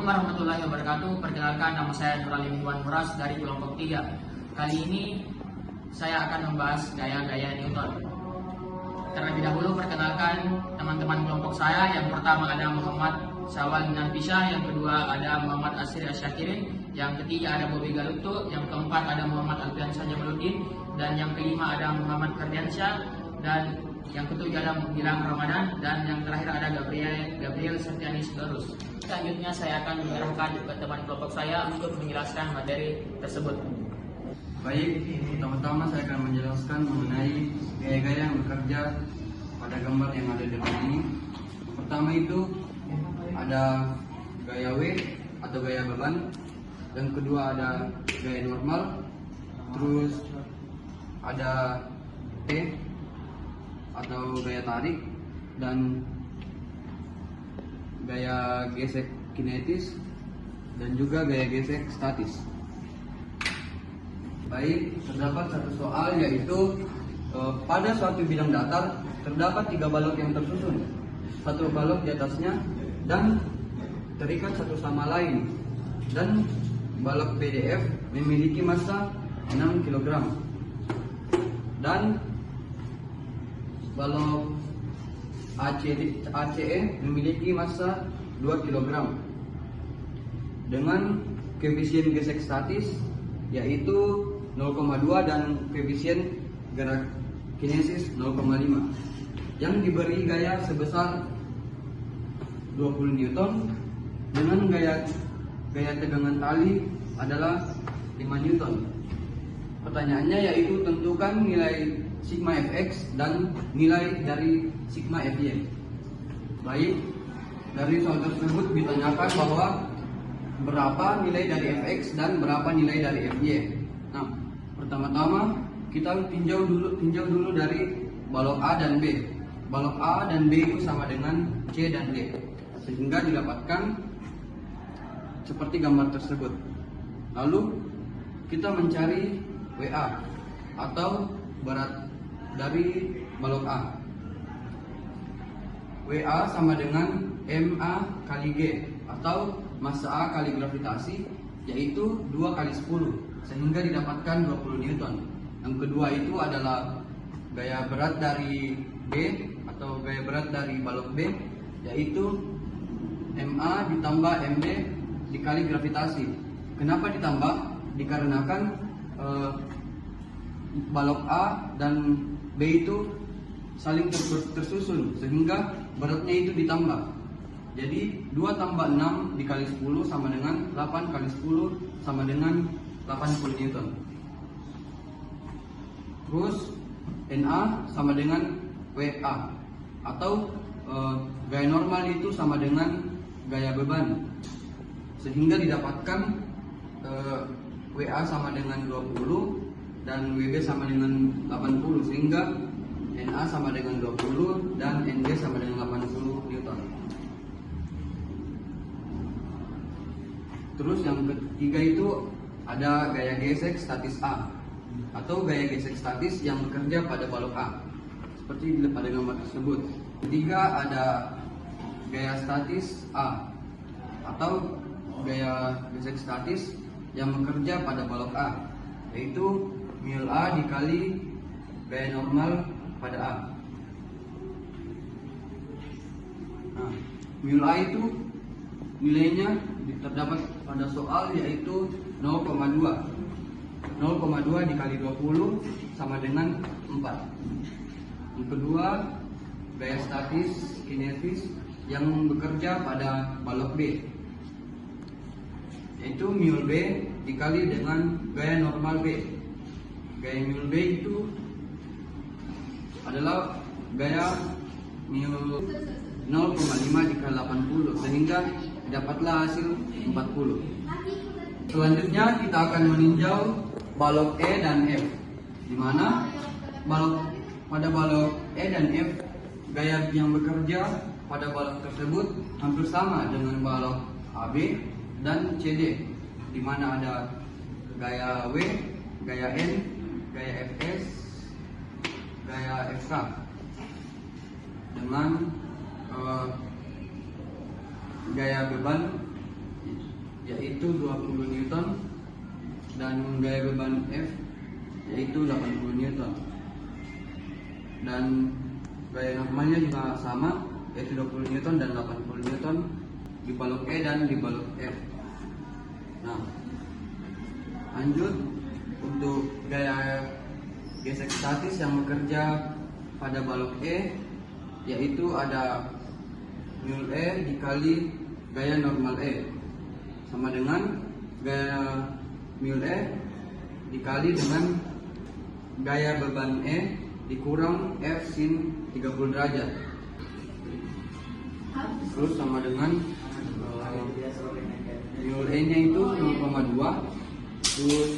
warahmatullahi wabarakatuh. Perkenalkan, nama saya Nurali Mihwan Muras dari kelompok 3. Kali ini saya akan membahas gaya-gaya Newton. Terlebih dahulu perkenalkan teman-teman kelompok saya. Yang pertama ada Muhammad Syawal Minan Pisah, yang kedua ada Muhammad Asri Asyakirin, yang ketiga ada Bobi Galukto, yang keempat ada Muhammad Alfiansyah Jamaluddin, dan yang kelima ada Muhammad Ferdiansyah, dan yang ketujuh ada Gilang Ramadan, dan yang terakhir ada Gabriel Septiani Sitorus. Selanjutnya saya akan menyerahkan ke teman kelompok saya untuk menjelaskan materi tersebut. Baik, pertama-tama saya akan menjelaskan mengenai gaya-gaya yang bekerja pada gambar yang ada di depan ini. Pertama itu ada gaya W atau gaya beban, dan kedua ada gaya normal, terus ada T atau gaya tarik, dan gaya gesek kinetis, dan juga gaya gesek statis. Baik, terdapat satu soal, yaitu pada suatu bidang datar terdapat 3 balok yang tersusun, satu balok di atasnya dan terikat satu sama lain, dan balok PDF memiliki massa 6 kg dan balok ACE memiliki massa 2 kg dengan koefisien gesek statis yaitu 0,2 dan koefisien gerak kinesis 0,5, yang diberi gaya sebesar 20 Newton dengan gaya tegangan tali adalah 5 Newton. Pertanyaannya yaitu tentukan nilai sigma fx dan nilai dari sigma fy. Baik, dari soal tersebut ditanyakan bahwa berapa nilai dari fx dan berapa nilai dari fy. Nah, pertama-tama kita tinjau dulu dari balok A dan B. Balok A dan B itu sama dengan C dan D, sehingga didapatkan seperti gambar tersebut. Lalu kita mencari WA atau berat dari balok A. WA sama dengan MA kali G atau massa A kali gravitasi, yaitu 2 kali 10, sehingga didapatkan 20 Newton. Yang kedua itu adalah gaya berat dari B atau gaya berat dari balok B, yaitu MA ditambah MB dikali gravitasi. Kenapa ditambah? Dikarenakan balok A dan B itu saling tersusun, sehingga beratnya itu ditambah. Jadi 2 tambah 6 dikali 10 sama dengan 8 kali 10 sama dengan 80 Newton. Terus NA sama dengan WA atau gaya normal itu sama dengan gaya beban, sehingga didapatkan WA sama dengan 20 dan WB sama dengan 80, sehingga NA sama dengan 20 dan NB sama dengan 80 Newton. Terus yang ketiga itu ada gaya gesek statis A atau gaya gesek statis yang bekerja pada balok A, seperti pada gambar tersebut. Ketiga ada gaya statis A atau gaya gesek statis yang bekerja pada balok A, yaitu mil A dikali gaya normal pada A. Nah, mil A itu nilainya terdapat pada soal, yaitu 0,2. 0,2 dikali 20 sama dengan 4. Yang kedua, gaya statis kinetis yang bekerja pada balok B, yaitu mil B dikali dengan gaya normal B. Gaya mil B itu adalah gaya mil 0,5 dikali 80, sehingga dapatlah hasil 40. Selanjutnya kita akan meninjau balok E dan F, di mana pada balok E dan F gaya yang bekerja pada balok tersebut hampir sama dengan balok AB dan CD, di mana ada gaya W, gaya N, gaya FS, gaya FK dengan gaya beban yaitu 20 Newton, dan gaya beban F yaitu 80 Newton. Dan gaya normalnya juga sama, yaitu 20 Newton dan 80 Newton di balok E dan di balok F. Nah, lanjut untuk gaya gesek statis yang bekerja pada balok E, yaitu ada mul E dikali gaya normal E, sama dengan gaya mul E dikali dengan gaya beban E dikurang F sin 30 derajat. Terus sama dengan mul E nya itu 0,2, terus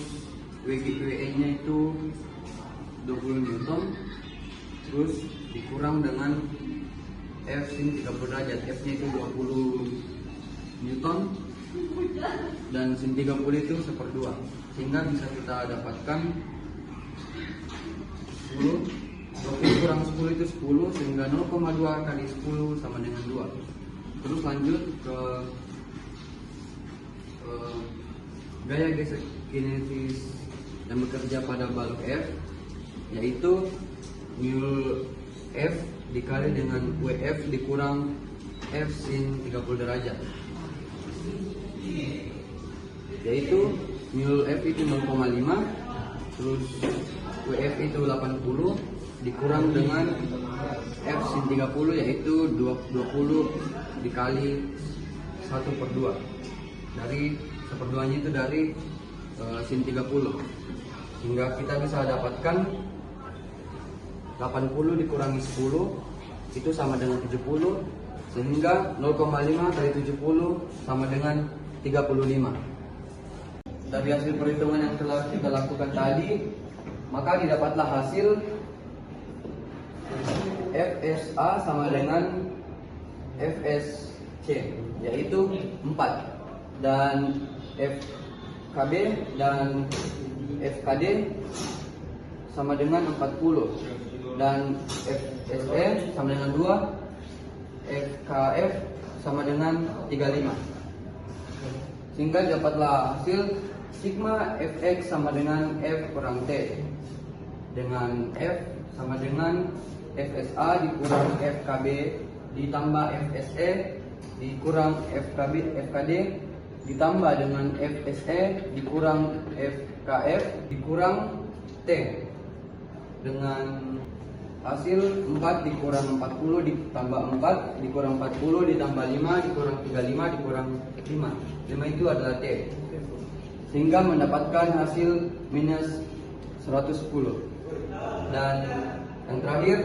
WE nya itu 20 Newton, terus dikurang dengan F sin 30 derajat. F nya itu 20 Newton dan sin 30 itu 1/2, sehingga bisa kita dapatkan 10, 20 kurang 10 itu 10, sehingga 0,2 kali 10 sama dengan 2. Terus lanjut ke gaya gesek kinesis yang bekerja pada balok F, yaitu mul F dikali dengan WF dikurang F sin 30 derajat, yaitu mul F itu 0,5, terus WF itu 80 dikurang dengan F sin 30, yaitu 20 dikali 1/2. Dari 1/2 nya itu dari sin 30, hingga kita bisa dapatkan 80 dikurangi 10 itu sama dengan 70, sehingga 0,5 kali 70 sama dengan 35. Dari hasil perhitungan yang telah kita lakukan tadi, maka didapatlah hasil FSA sama dengan FSC, yaitu 4, dan FKB dan FKD sama dengan 40, dan FSE sama dengan 2, FKF sama dengan 35. Sehingga dapatlah hasil sigma Fx sama dengan F kurang T, dengan F sama dengan FSA dikurang FKB ditambah FSE dikurang FKD ditambah dengan FSE dikurang FKF dikurang T, dengan hasil 4 dikurang 40 ditambah 4 dikurang 40 ditambah 5 dikurang 35 dikurang 5. 5 itu adalah T, sehingga mendapatkan hasil minus 110. Dan yang terakhir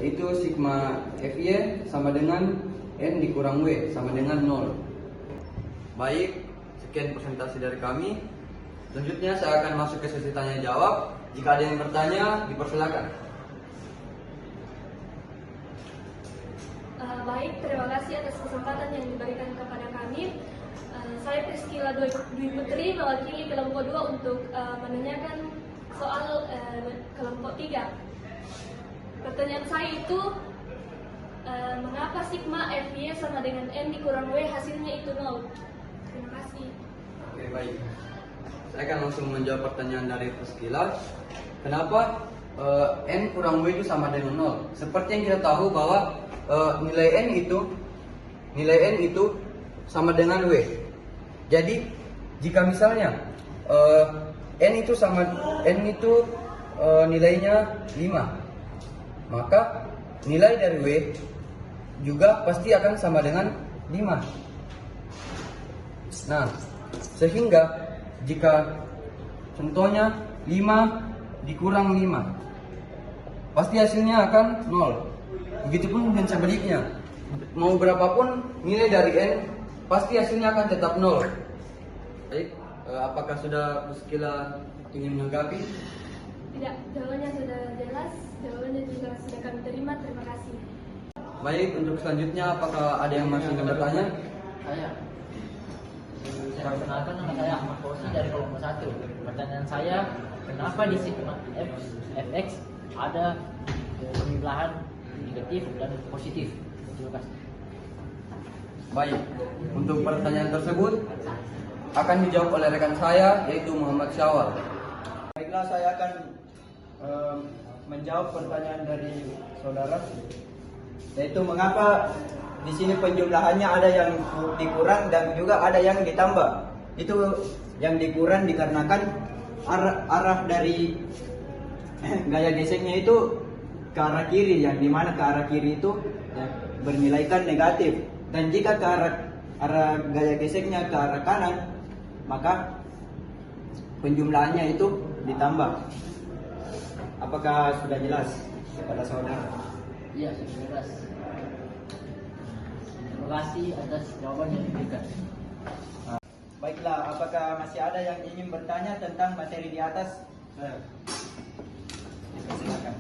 yaitu sigma Fy sama dengan N dikurang W sama dengan 0. Baik, sekian presentasi dari kami. Selanjutnya saya akan masuk ke sesi tanya jawab. Jika ada yang bertanya, dipersilakan. Baik, terima kasih atas kesempatan yang diberikan kepada kami. Saya Priscila Dwi Putri mewakili kelompok 2 untuk menanyakan soal kelompok 3. Pertanyaan saya itu, mengapa sigma Fy sama dengan N dikurang W hasilnya itu 0? Terima kasih. Oke, baik. Saya akan langsung menjawab pertanyaan dari Priscila. Kenapa N kurang W itu sama dengan 0? Seperti yang kita tahu bahwa nilai N itu sama dengan W. Jadi jika misalnya N itu nilainya 5, maka nilai dari W juga pasti akan sama dengan 5. Nah, sehingga jika contohnya 5 dikurang 5, pasti hasilnya akan 0. Begitupun dengan sebaliknya, mau berapapun nilai dari N, pasti hasilnya akan tetap 0. Baik, apakah sudah Priscila ingin menanggapi? Tidak, jawabannya sudah jelas, jawabannya juga sudah kami terima, terima kasih. Baik, untuk selanjutnya apakah ada yang masih ingin bertanya? Saya perkenalkan, nama saya Ahmad Fauzi dari kelompok 1. Pertanyaan saya, kenapa di sigma Fx ada pembelahan negatif dan positif? Terima kasih. Baik, untuk pertanyaan tersebut akan dijawab oleh rekan saya yaitu Muhammad Syawal. Baiklah, saya akan menjawab pertanyaan dari saudara, yaitu mengapa di sini penjumlahannya ada yang dikurang dan juga ada yang ditambah. Itu yang dikurang dikarenakan arah dari gaya geseknya itu ke arah kiri, yang dimana ke arah kiri itu ya, bernilaikan negatif, dan jika ke arah gaya geseknya ke arah kanan, maka penjumlahannya itu ditambah. Apakah sudah jelas kepada saudara? Iya, sudah jelas. Terima kasih atas jawaban yang diberikan. Baiklah, apakah masih ada yang ingin bertanya tentang materi di atas? Silakan.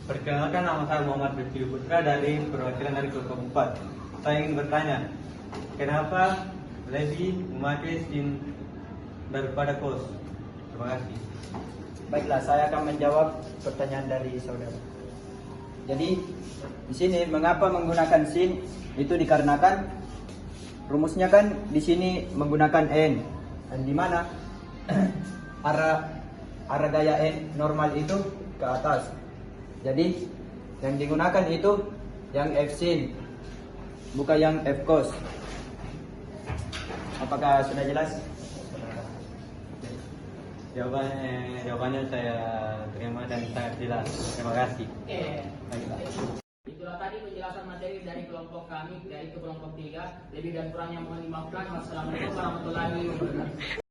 Perkenalkan, nama saya Muhammad Rifki Putra dari perwakilan dari kelompok 4. Saya ingin bertanya, kenapa lebih memakai SIM daripada kos? Terima kasih. Baiklah, saya akan menjawab pertanyaan dari saudara. Jadi, di sini mengapa menggunakan sin? Itu dikarenakan rumusnya kan di sini menggunakan n, dan di mana arah gaya n normal itu ke atas. Jadi, yang digunakan itu yang f sin, bukan yang f cos. Apakah sudah jelas? Jawabannya saya terima dan sangat jelas. Terima kasih. Oke. Baiklah. Itulah tadi penjelasan materi dari kelompok kami, dari kelompok 3. Lebih dan kurangnya mohon dimaafkan. Wassalamualaikum warahmatullahi wabarakatuh.